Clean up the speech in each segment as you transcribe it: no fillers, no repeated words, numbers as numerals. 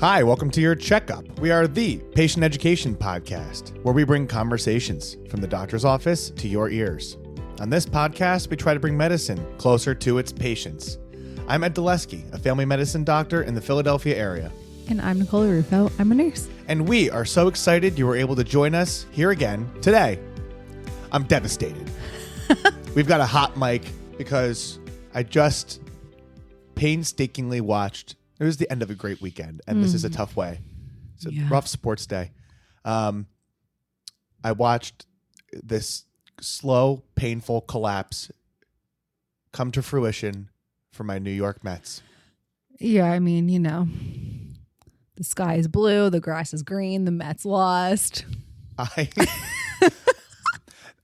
Hi, welcome to your checkup. We are the patient education podcast, where we bring conversations from the doctor's office to your ears. On this podcast, we try to bring medicine closer to its patients. I'm Adolescent, a family medicine doctor in the Philadelphia area. And I'm Nicole Rufo. I'm a nurse. And we are so excited you were able to join us here again today. I'm devastated. We've got a hot mic because I just painstakingly watched. It was the end of a great weekend, and this is a tough way. It's a rough sports day. I watched this slow, painful collapse come to fruition for my New York Mets. Yeah, I mean, you know, the sky is blue, the grass is green, the Mets lost.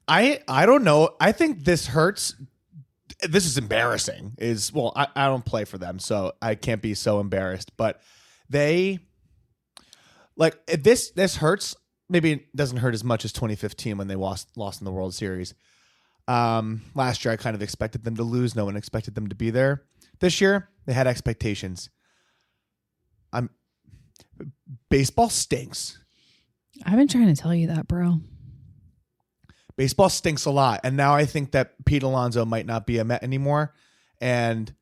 I don't know. I think this hurts. This is embarrassing. I don't play for them, so I can't be so embarrassed. But they this hurts. Maybe it doesn't hurt as much as 2015 when they lost in the World Series. Last year, I kind of expected them to lose. No one expected them to be there. This year, they had expectations. Baseball stinks. I've been trying to tell you that, bro. Baseball stinks a lot. And now I think that Pete Alonso might not be a Met anymore. And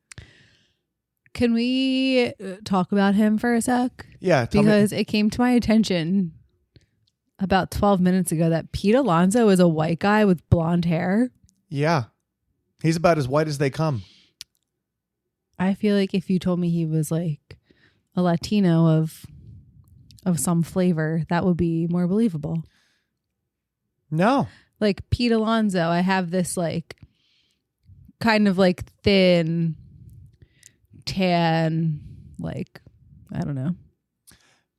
can we talk about him for a sec? Yeah. Because it came to my attention about 12 minutes ago that Pete Alonso is a white guy with blonde hair. Yeah. He's about as white as they come. I feel like if you told me he was like a Latino of some flavor, that would be more believable. No. Like Pete Alonso, I have this like kind of like thin, tan, like, I don't know.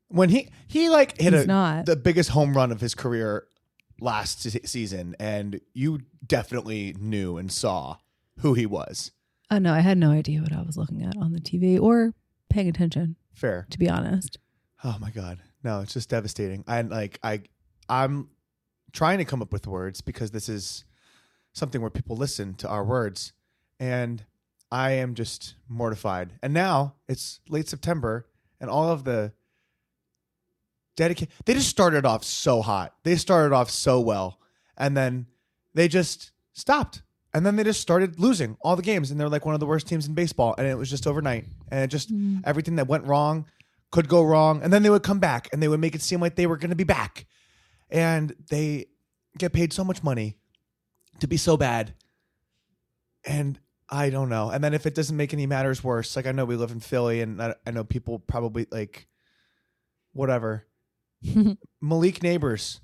When he like hit not the biggest home run of his career last season, and you definitely knew and saw who he was. Oh no, I had no idea what I was looking at on the TV or paying attention. Fair. To be honest. Oh my God. No, it's just devastating. I'm trying to come up with words because this is something where people listen to our words, and I am just mortified. And now it's late September, and all of the they just started off so hot. They started off so well, and then they just stopped. And then they just started losing all the games, and they're like one of the worst teams in baseball. And it was just overnight, and it just everything that went wrong could go wrong, and then they would come back, and they would make it seem like they were going to be back. And they get paid so much money to be so bad. And I don't know. And then if it doesn't make any matters worse, like I know we live in Philly, and I know people probably like whatever. Malik Neighbors,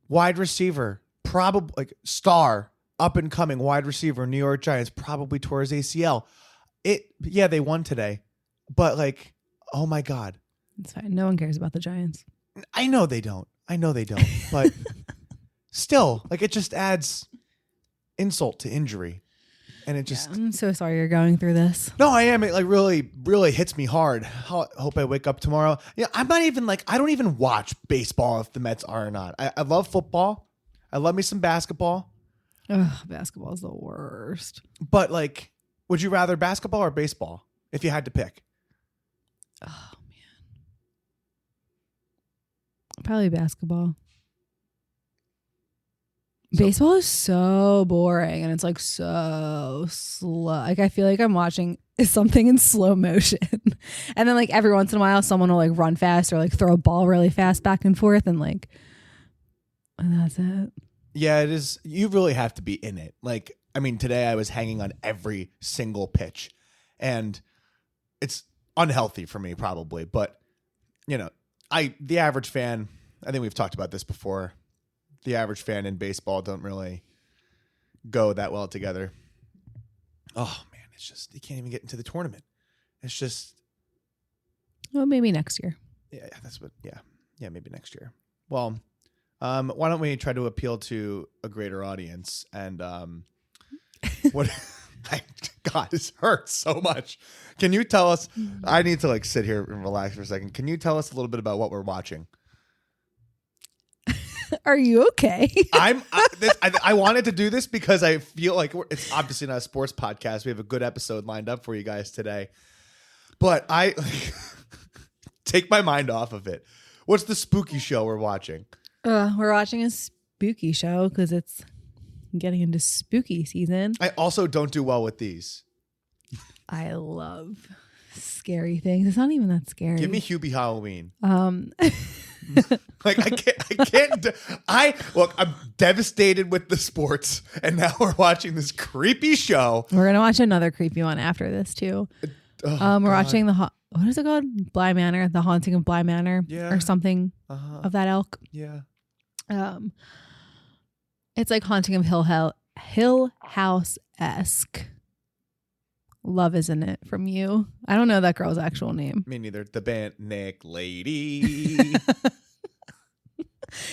wide receiver, probably like star, up and coming wide receiver, New York Giants, probably tore his ACL. They won today. But like, oh my God. It's fine. No one cares about the Giants. I know they don't. But still, like it just adds insult to injury. And it just... I'm so sorry you're going through this. No, I am. It like really, really hits me hard. I hope I wake up tomorrow. Yeah, I'm not even like, I don't even watch baseball if the Mets are or not. I love football. I love me some basketball. Ugh, basketball is the worst. But like, would you rather basketball or baseball if you had to pick? Oh, man. Probably basketball. Baseball is so boring, and it's like so slow. Like I feel like I'm watching something in slow motion. And then like every once in a while someone will like run fast or like throw a ball really fast back and forth, and that's it. Yeah, it is. You really have to be in it. Like, I mean, today I was hanging on every single pitch, and it's unhealthy for me probably, but you know, the average fan, I think we've talked about this before. The average fan in baseball don't really go that well together. Oh man, it's just, you can't even get into the tournament. It's just, well, maybe next year. Yeah, maybe next year. Well, why don't we try to appeal to a greater audience? And what? God, this hurts so much. Can you tell us? I need to like sit here and relax for a second. Can you tell us a little bit about what we're watching? Are you okay? I wanted to do this because I feel like it's obviously not a sports podcast. We have a good episode lined up for you guys today. But take my mind off of it. What's the spooky show we're watching? We're watching a spooky show because it's getting into spooky season. I also don't do well with these. I love scary things. It's not even that scary. Give me Hubie Halloween. Like I can't. Look. I'm devastated with the sports, and now we're watching this creepy show. We're gonna watch another creepy one after this too. We're watching what is it called? Bly Manor, The Haunting of Bly Manor, or something of that ilk. Yeah. It's like Haunting of Hill House-esque. Love is in it from You. I don't know that girl's actual name. Me neither. The band Nick Lady.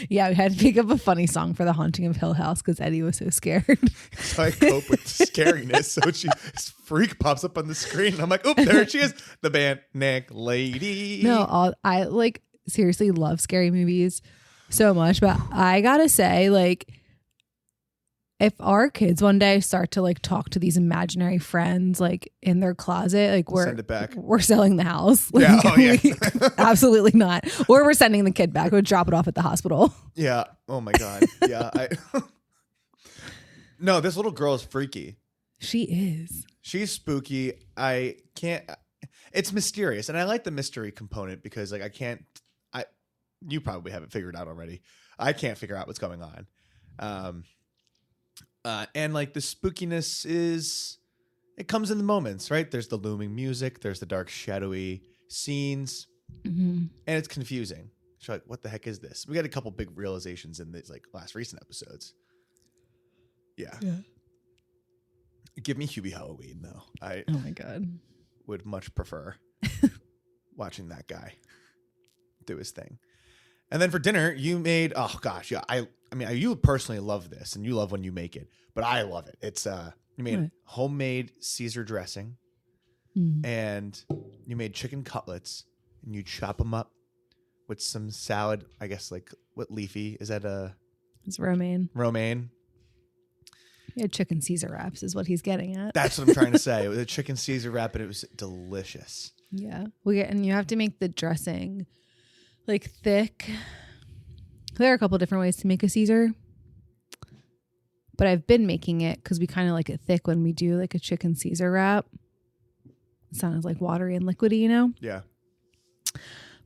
Yeah, we had to pick up a funny song for The Haunting of Hill House because Eddie was so scared. So I cope with scariness. So this freak pops up on the screen, and I'm like, "Oop, there she is." The band Nick Lady. No, I like seriously love scary movies so much, but I gotta say, like, if our kids one day start to like talk to these imaginary friends like in their closet, like Send it back. we're selling the house. Like, Yeah, oh yeah. Absolutely not. Or we're sending the kid back. We'll drop it off at the hospital. Yeah. Oh my god. Yeah. No, this little girl is freaky. She is. She's spooky. I can't. It's mysterious, and I like the mystery component because like you probably have it figured out already. I can't figure out what's going on. And like the spookiness it comes in the moments, right? There's the looming music, there's the dark, shadowy scenes, and it's confusing. So like, what the heck is this? We got a couple big realizations in these like last recent episodes. Yeah. Give me Hubie Halloween though. Oh my god. Would much prefer watching that guy do his thing. And then for dinner, you made, oh gosh, yeah. I mean, you personally love this and you love when you make it, but I love it. It's, you made homemade Caesar dressing and you made chicken cutlets and you chop them up with some salad. I guess like what leafy is that? It's romaine. Romaine. Yeah, chicken Caesar wraps is what he's getting at. That's what I'm trying to say. It was a chicken Caesar wrap and it was delicious. Yeah. And you have to make the dressing like thick. There are a couple different ways to make a Caesar, but I've been making it because we kind of like it thick when we do like a chicken Caesar wrap. It sounds like watery and liquidy, you know? Yeah.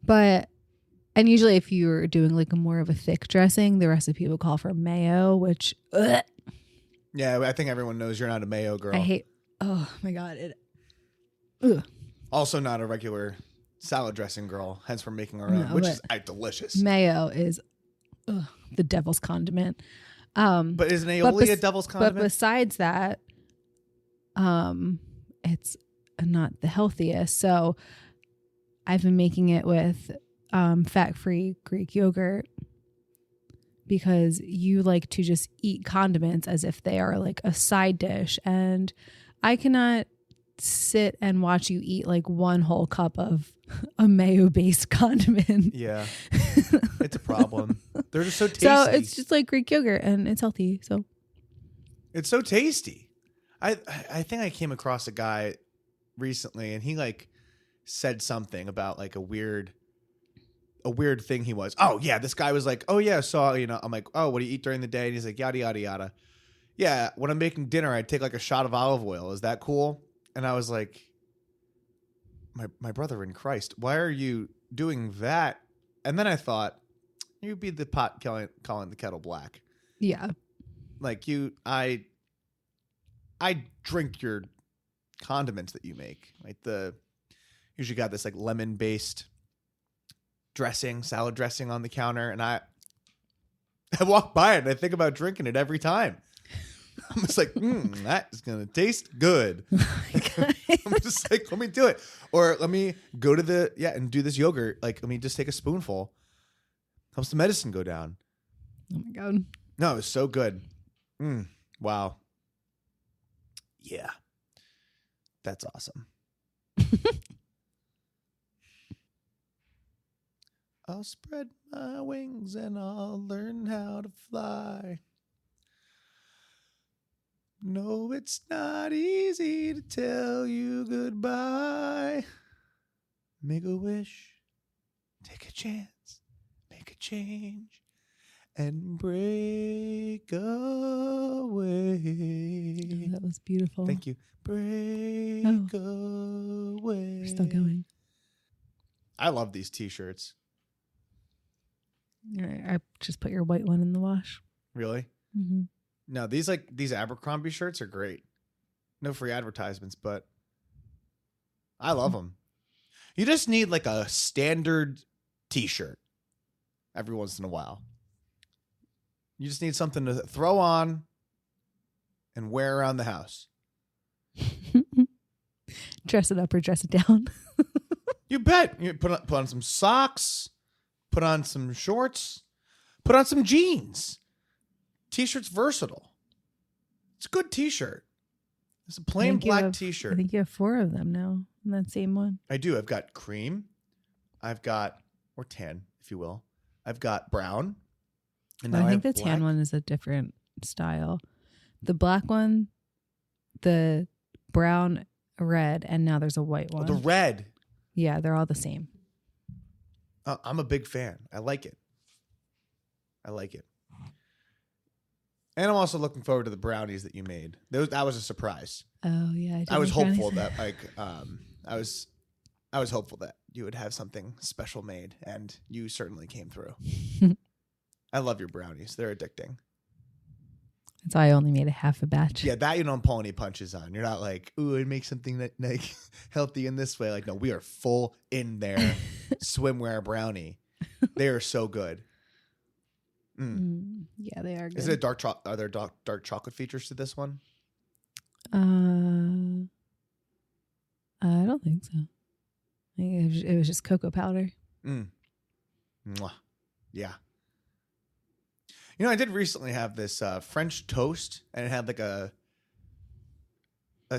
And usually if you're doing like a more of a thick dressing, the recipe will call for mayo, which yeah, I think everyone knows you're not a mayo girl. I hate. Oh my god! Also not a regular salad dressing girl. Hence, we're making our own, which is delicious. Mayo is the devil's condiment. But is an aioli a devil's condiment? But besides that, it's not the healthiest. So I've been making it with fat-free Greek yogurt. Because you like to just eat condiments as if they are like a side dish. And I cannot sit and watch you eat like one whole cup of a mayo-based condiment. Yeah. It's a problem. They're just so tasty. So it's just like Greek yogurt and it's healthy. So it's so tasty. I think I came across a guy recently and he like said something about like a weird thing he was. Oh yeah, this guy was like, oh yeah, so I'm like, oh, what do you eat during the day? And he's like, yada yada yada. Yeah, when I'm making dinner, I take like a shot of olive oil. Is that cool? And I was like, my brother in Christ, why are you doing that? And then I thought, you'd be the pot calling the kettle black. Yeah, like I drink your condiments that you make. Like usually got this like lemon based salad dressing on the counter, and I walk by it and I think about drinking it every time. I'm just like, that is gonna taste good. I'm just like, let me do it, or let me go to and do this yogurt. Like, let me just take a spoonful. Helps the medicine go down. Oh my god! No, it was so good. Wow. Yeah, that's awesome. I'll spread my wings and I'll learn how to fly. No, it's not easy to tell you goodbye. Make a wish Take a chance, make a change, and break away. Oh, that was beautiful. Thank you. Break away. We're still going. I love these t-shirts. I just put your white one in the wash. Really? Mm-hmm. No, these Abercrombie shirts are great. No free advertisements, but I love them. You just need like a standard t-shirt every once in a while. You just need something to throw on and wear around the house. Dress it up or dress it down. You bet. You put on some socks, put on some shorts, put on some jeans. T-shirt's versatile. It's a good t-shirt. It's a plain black t-shirt. I think you have 4 of them now in that same one. I do. I've got cream. I've got, or tan, if you will. I've got brown. And I think the tan one is a different style. The black one, the brown, red, and now there's a white one. Oh, the red. Yeah, they're all the same. I'm a big fan. I like it. And I'm also looking forward to the brownies that you made. That was a surprise. Oh yeah, I was hopeful that I was hopeful that you would have something special made, and you certainly came through. I love your brownies. They're addicting. That's why I only made a half a batch. Yeah, that you don't pull any punches on. You're not like, ooh, I'd make something that like healthy in this way. Like, no, we are full in there. Swimwear brownie. They are so good. Yeah, they are good. Is it a dark chocolate? Are there dark chocolate features to this one? I don't think so. I think it was just cocoa powder. Mwah. Yeah. You know, I did recently have this French toast, and it had like a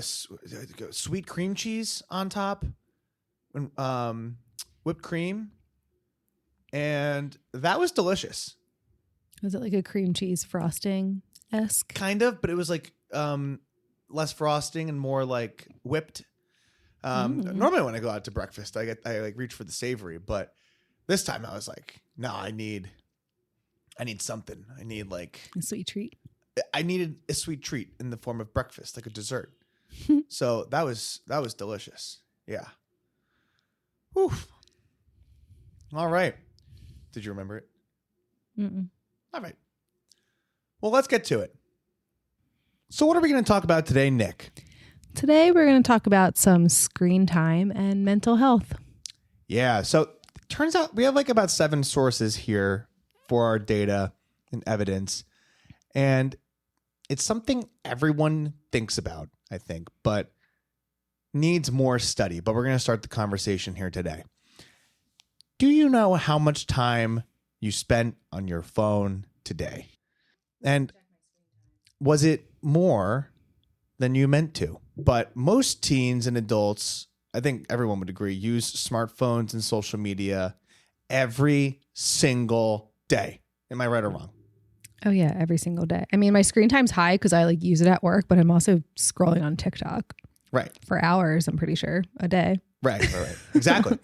sweet cream cheese on top, whipped cream, and that was delicious. Was it like a cream cheese frosting-esque? Kind of, but it was like less frosting and more like whipped. Normally when I go out to breakfast, I like reach for the savory, but this time I was like, no, I need something. I need like a sweet treat. I needed a sweet treat in the form of breakfast, like a dessert. So that was delicious. Yeah. Whew. All right. Did you remember it? Mm-mm. All right. Well, let's get to it. So what are we going to talk about today, Nick? Today, we're going to talk about some screen time and mental health. Yeah. So it turns out we have like about 7 sources here for our data and evidence. And it's something everyone thinks about, I think, but needs more study. But we're going to start the conversation here today. Do you know how much time you spent on your phone today? And was it more than you meant to? But most teens and adults, I think everyone would agree, use smartphones and social media every single day. Am I right or wrong? Oh yeah, every single day. I mean, my screen time's high because I like use it at work, but I'm also scrolling on TikTok. Right. For hours, I'm pretty sure, a day. Right. Exactly.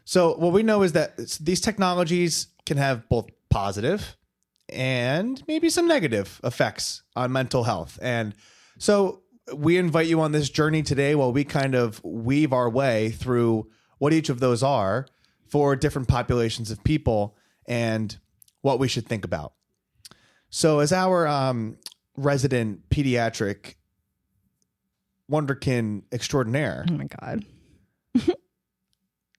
So what we know is that these technologies can have both positive and maybe some negative effects on mental health. And so we invite you on this journey today while we kind of weave our way through what each of those are for different populations of people and what we should think about. So as our resident pediatric wonderkin extraordinaire. Oh my God.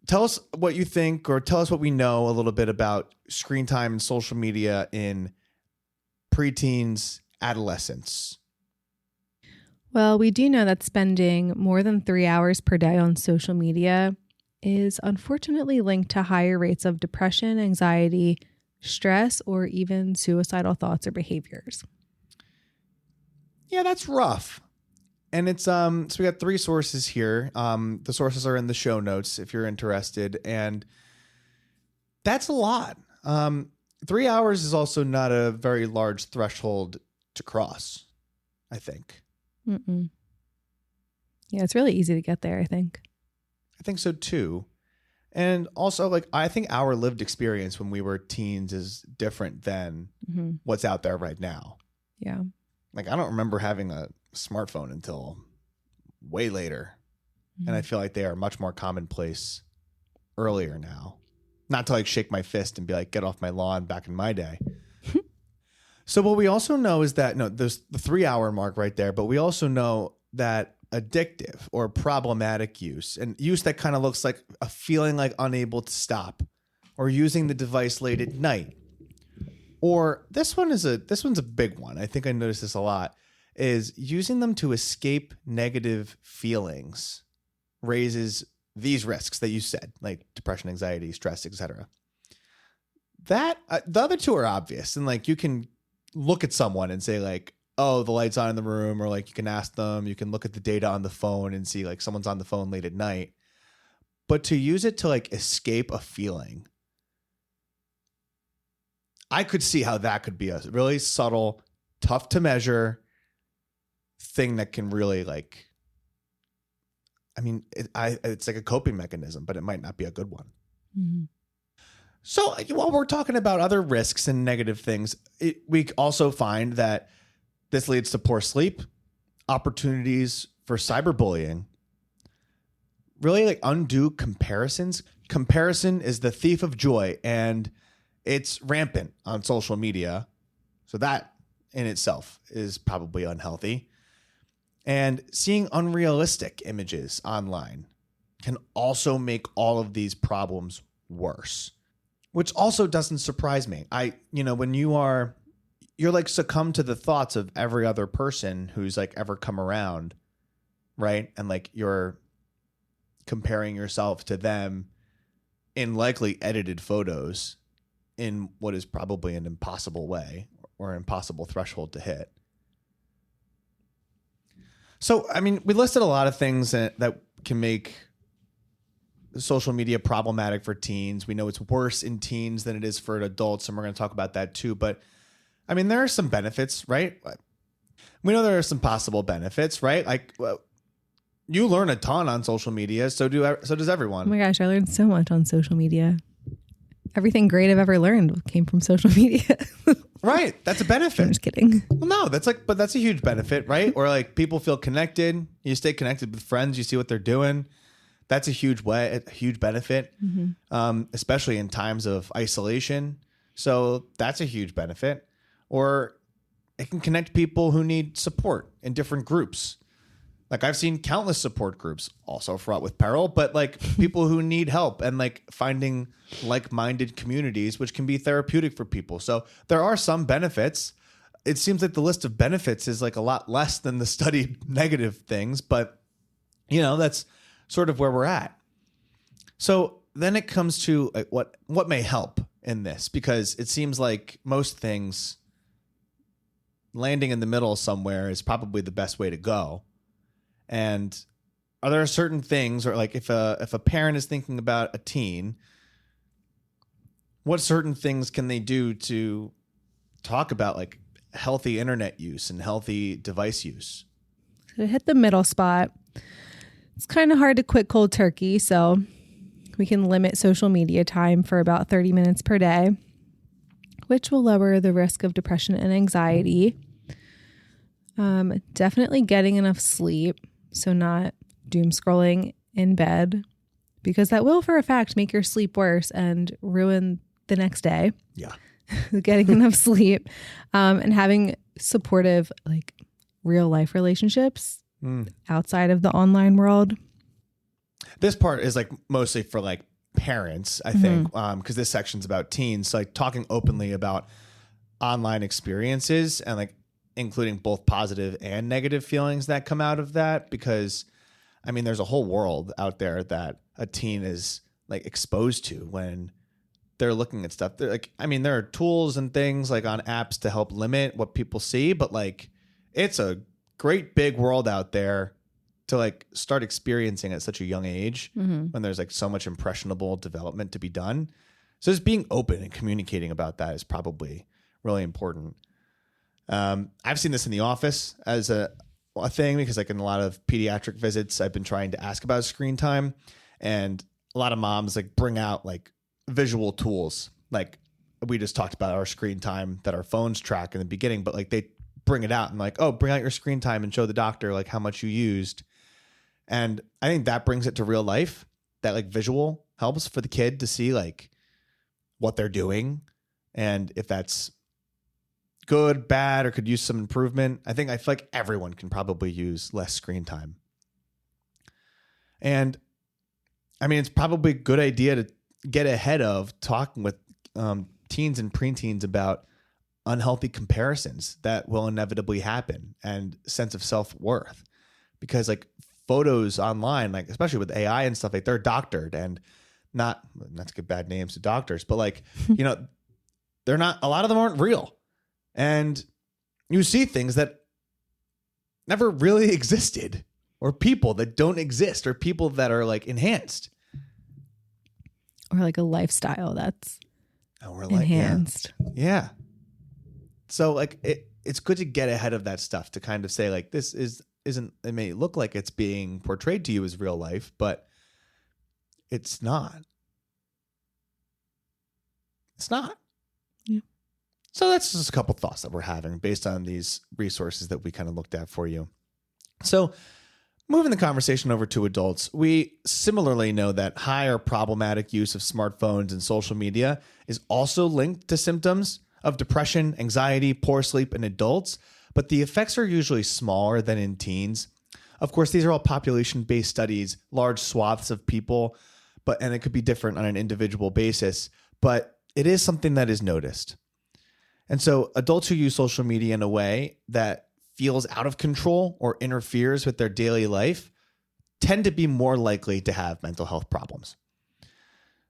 Tell us what you think, or tell us what we know a little bit about screen time and social media in preteens, adolescents. Well, we do know that spending more than 3 hours per day on social media is unfortunately linked to higher rates of depression, anxiety, stress, or even suicidal thoughts or behaviors. Yeah, that's rough. And it's so we got 3 sources here. The sources are in the show notes if you're interested, and that's a lot. 3 hours is also not a very large threshold to cross, I think. Yeah, it's really easy to get there, I think. I think so too. And also, like, I think our lived experience when we were teens is different than what's out there right now. Yeah. Like, I don't remember having a smartphone until way later. And I feel like they are much more commonplace earlier now. Not to like shake my fist and be like, get off my lawn back in my day. So what we also know is that, there's the 3-hour mark right there, but we also know that addictive or problematic use, and use that kind of looks like a feeling like unable to stop, or using the device late at night, or this one's a big one. I think I noticed this a lot, is using them to escape negative feelings raises these risks that you said, like depression, anxiety, stress, etc. That the other two are obvious, and like you can look at someone and say like, oh, the light's on in the room, or like you can ask them, you can look at the data on the phone and see like someone's on the phone late at night. But to use it to like escape a feeling, I could see how that could be a really subtle, tough to measure thing that can really like, I mean, it's like a coping mechanism, but it might not be a good one. Mm-hmm. So while we're talking about other risks and negative things, we also find that this leads to poor sleep, opportunities for cyberbullying, really like undue comparisons. Comparison is the thief of joy, and it's rampant on social media. So that in itself is probably unhealthy. And seeing unrealistic images online can also make all of these problems worse, which also doesn't surprise me. When you're like succumb to the thoughts of every other person who's like ever come around, right? And like you're comparing yourself to them in likely edited photos in what is probably an impossible way or an impossible threshold to hit. So, I mean, we listed a lot of things that can make social media problematic for teens. We know it's worse in teens than it is for adults, and we're going to talk about that too. But I mean, there are some benefits, right? We know there are some possible benefits, right? Like, you learn a ton on social media, so does everyone. Oh my gosh, I learned so much on social media. Everything great I've ever learned came from social media. Right, that's a benefit. I'm just kidding. Well, no, but that's a huge benefit, right? Or like people feel connected. You stay connected with friends. You see what they're doing. That's a huge benefit, especially in times of isolation. So that's a huge benefit. Or it can connect people who need support in different groups. Like I've seen countless support groups, also fraught with peril, but like people who need help and like finding like-minded communities, which can be therapeutic for people. So there are some benefits. It seems like the list of benefits is like a lot less than the studied negative things, but that's sort of where we're at. So then it comes to like what may help in this, because it seems like most things landing in the middle somewhere is probably the best way to go. And are there certain things, or like if a parent is thinking about a teen, what certain things can they do to talk about like healthy internet use and healthy device use? To hit the middle spot, it's kind of hard to quit cold turkey, so we can limit social media time for about 30 minutes per day, which will lower the risk of depression and anxiety. Definitely getting enough sleep, so not doom scrolling in bed, because that will for a fact make your sleep worse and ruin the next day. Yeah. Getting enough sleep, and having supportive, like real life relationships outside of the online world. This part is like mostly for like parents, I think, because this section's about teens. So like talking openly about online experiences and like including both positive and negative feelings that come out of that, because I mean, there's a whole world out there that a teen is like exposed to when they're looking at stuff. They're like, I mean, there are tools and things like on apps to help limit what people see, but like it's a great big world out there to like start experiencing at such a young age when there's like so much impressionable development to be done. So just being open and communicating about that is probably really important. I've seen this in the office as a thing, because like in a lot of pediatric visits, I've been trying to ask about screen time, and a lot of moms like bring out like visual tools. Like we just talked about our screen time that our phones track in the beginning, but like they bring it out and like, oh, bring out your screen time and show the doctor like how much you used. And I think that brings it to real life. That like visual helps for the kid to see like what they're doing and if that's good, bad, or could use some improvement. I feel like everyone can probably use less screen time. And I mean, it's probably a good idea to get ahead of talking with teens and preteens about unhealthy comparisons that will inevitably happen and sense of self-worth. Because like photos online, like especially with AI and stuff, like they're doctored and not to give bad names to doctors, but like, you know, they're not, a lot of them aren't real. And you see things that never really existed, or people that don't exist, or people that are like enhanced. Or like a lifestyle that's enhanced. Yeah. So like it's good to get ahead of that stuff to kind of say like, this isn't, it may look like it's being portrayed to you as real life, but it's not. It's not. Yeah. So that's just a couple thoughts that we're having based on these resources that we kind of looked at for you. So moving the conversation over to adults, we similarly know that high or problematic use of smartphones and social media is also linked to symptoms of depression, anxiety, poor sleep in adults, but the effects are usually smaller than in teens. Of course, these are all population-based studies, large swaths of people, and it could be different on an individual basis, but it is something that is noticed. And so adults who use social media in a way that feels out of control or interferes with their daily life tend to be more likely to have mental health problems.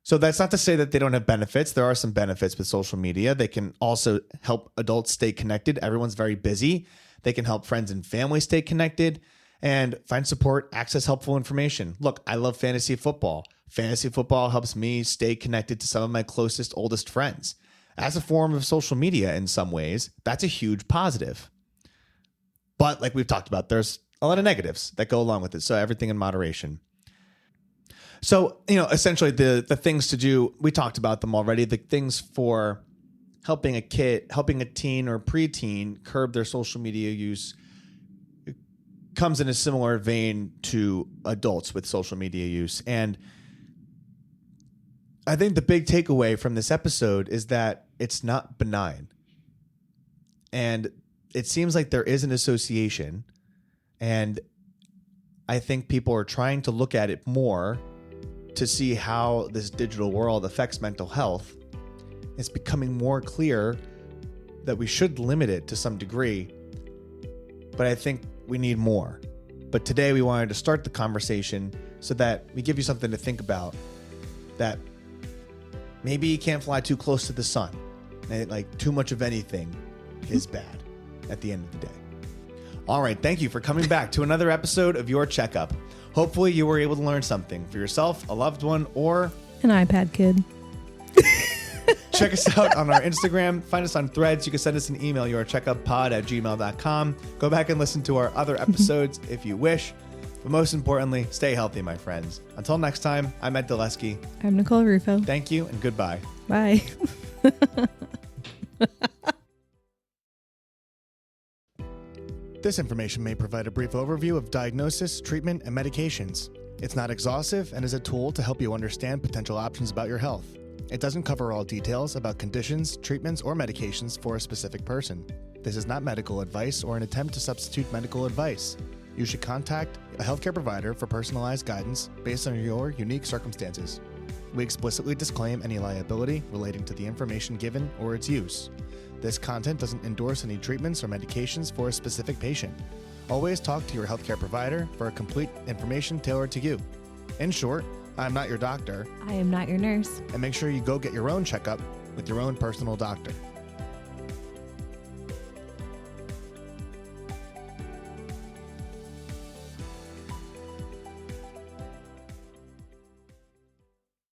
So that's not to say that they don't have benefits. There are some benefits with social media. They can also help adults stay connected. Everyone's very busy. They can help friends and family stay connected and find support, access helpful information. Look, I love fantasy football. Fantasy football helps me stay connected to some of my closest, oldest friends. As a form of social media in some ways, that's a huge positive. But like we've talked about, there's a lot of negatives that go along with it. So everything in moderation. So, you know, essentially the things to do, we talked about them already. The things for helping a teen or preteen curb their social media use comes in a similar vein to adults with social media use. And I think the big takeaway from this episode is that it's not benign. And it seems like there is an association. And I think people are trying to look at it more to see how this digital world affects mental health. It's becoming more clear that we should limit it to some degree, but I think we need more. But today we wanted to start the conversation so that we give you something to think about, that maybe you can't fly too close to the sun. And like too much of anything is bad at the end of the day. All right. Thank you for coming back to another episode of Your Checkup. Hopefully you were able to learn something for yourself, a loved one, or an iPad kid. Check us out on our Instagram. Find us on Threads. You can send us an email, yourcheckuppod@gmail.com. Go back and listen to our other episodes if you wish. But most importantly, stay healthy, my friends. Until next time, I'm Ed Dulesky. I'm Nicole Rufo. Thank you and goodbye. Bye. This information may provide a brief overview of diagnosis, treatment, and medications. It's not exhaustive and is a tool to help you understand potential options about your health. It doesn't cover all details about conditions, treatments, or medications for a specific person. This is not medical advice or an attempt to substitute medical advice. You should contact a healthcare provider for personalized guidance based on your unique circumstances. We explicitly disclaim any liability relating to the information given or its use. This content doesn't endorse any treatments or medications for a specific patient. Always talk to your healthcare provider for a complete information tailored to you. In short, I'm not your doctor. I am not your nurse. And make sure you go get your own checkup with your own personal doctor.